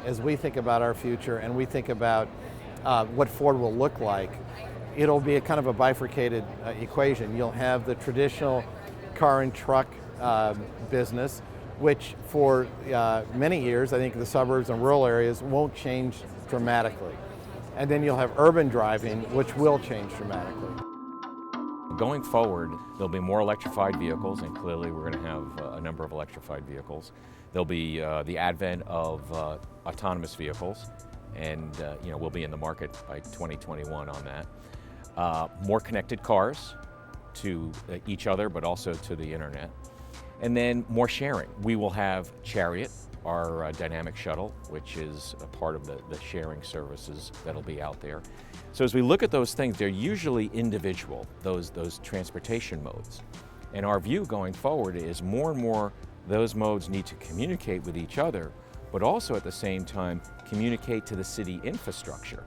As we think about our future and we think about what Ford will look like, it'll be a kind of a bifurcated equation. You'll have the traditional car and truck business, which for many years, I think the suburbs and rural areas won't change dramatically. And then you'll have urban driving, which will change dramatically. Going forward, there'll be more electrified vehicles, and clearly we're going to have a number of electrified vehicles. There'll be the advent of autonomous vehicles, and we'll be in the market by 2021 on that. More connected cars to each other, but also to the internet. And then more sharing. We will have Chariot, our dynamic shuttle, which is a part of the sharing services that'll be out there. So as we look at those things, they're usually individual, those transportation modes. And our view going forward is more and more those modes need to communicate with each other, but also at the same time communicate to the city infrastructure,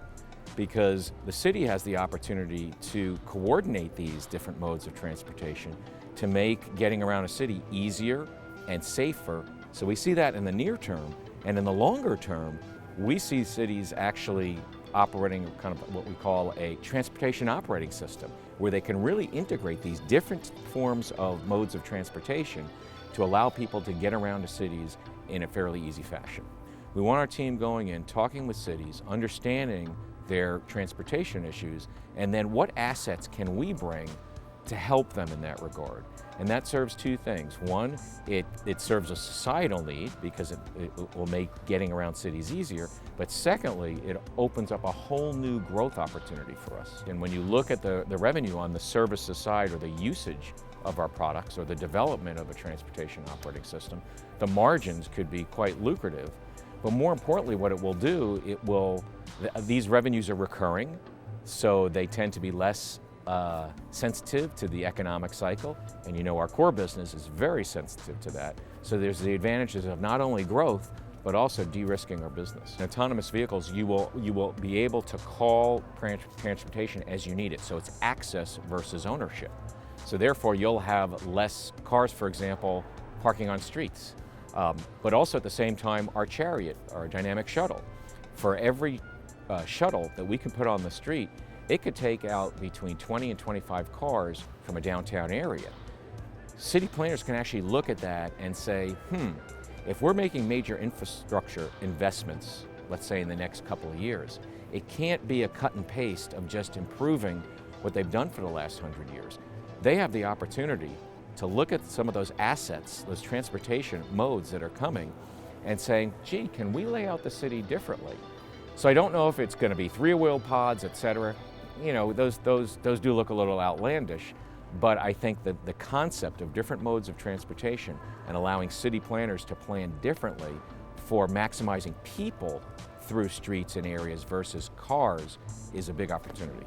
because the city has the opportunity to coordinate these different modes of transportation to make getting around a city easier and safer. So we see that in the near term, and in the longer term, we see cities actually operating kind of what we call a transportation operating system, where they can really integrate these different forms of modes of transportation to allow people to get around to cities in a fairly easy fashion. We want our team going in, talking with cities, understanding their transportation issues, and then what assets can we bring to help them in that regard. And that serves two things. One, it serves a societal need because it will make getting around cities easier, but secondly, it opens up a whole new growth opportunity for us. And when you look at the revenue on the services side or the usage of our products or the development of a transportation operating system, the margins could be quite lucrative. But more importantly, what it will do, these revenues are recurring, so they tend to be less sensitive to the economic cycle, and our core business is very sensitive to that. So there's the advantages of not only growth, but also de-risking our business. In autonomous vehicles, you will be able to call transportation as you need it, so it's access versus ownership. So therefore, you'll have less cars, for example, parking on streets. But also at the same time, our Chariot, our dynamic shuttle, for every shuttle that we can put on the street, it could take out between 20 and 25 cars from a downtown area. City planners can actually look at that and say, if we're making major infrastructure investments, let's say in the next couple of years, it can't be a cut and paste of just improving what they've done for the last 100 years. They have the opportunity to look at some of those assets, those transportation modes that are coming, and saying, gee, can we lay out the city differently? So I don't know if it's going to be three-wheel pods, et cetera. Those do look a little outlandish, but I think that the concept of different modes of transportation and allowing city planners to plan differently for maximizing people through streets and areas versus cars is a big opportunity.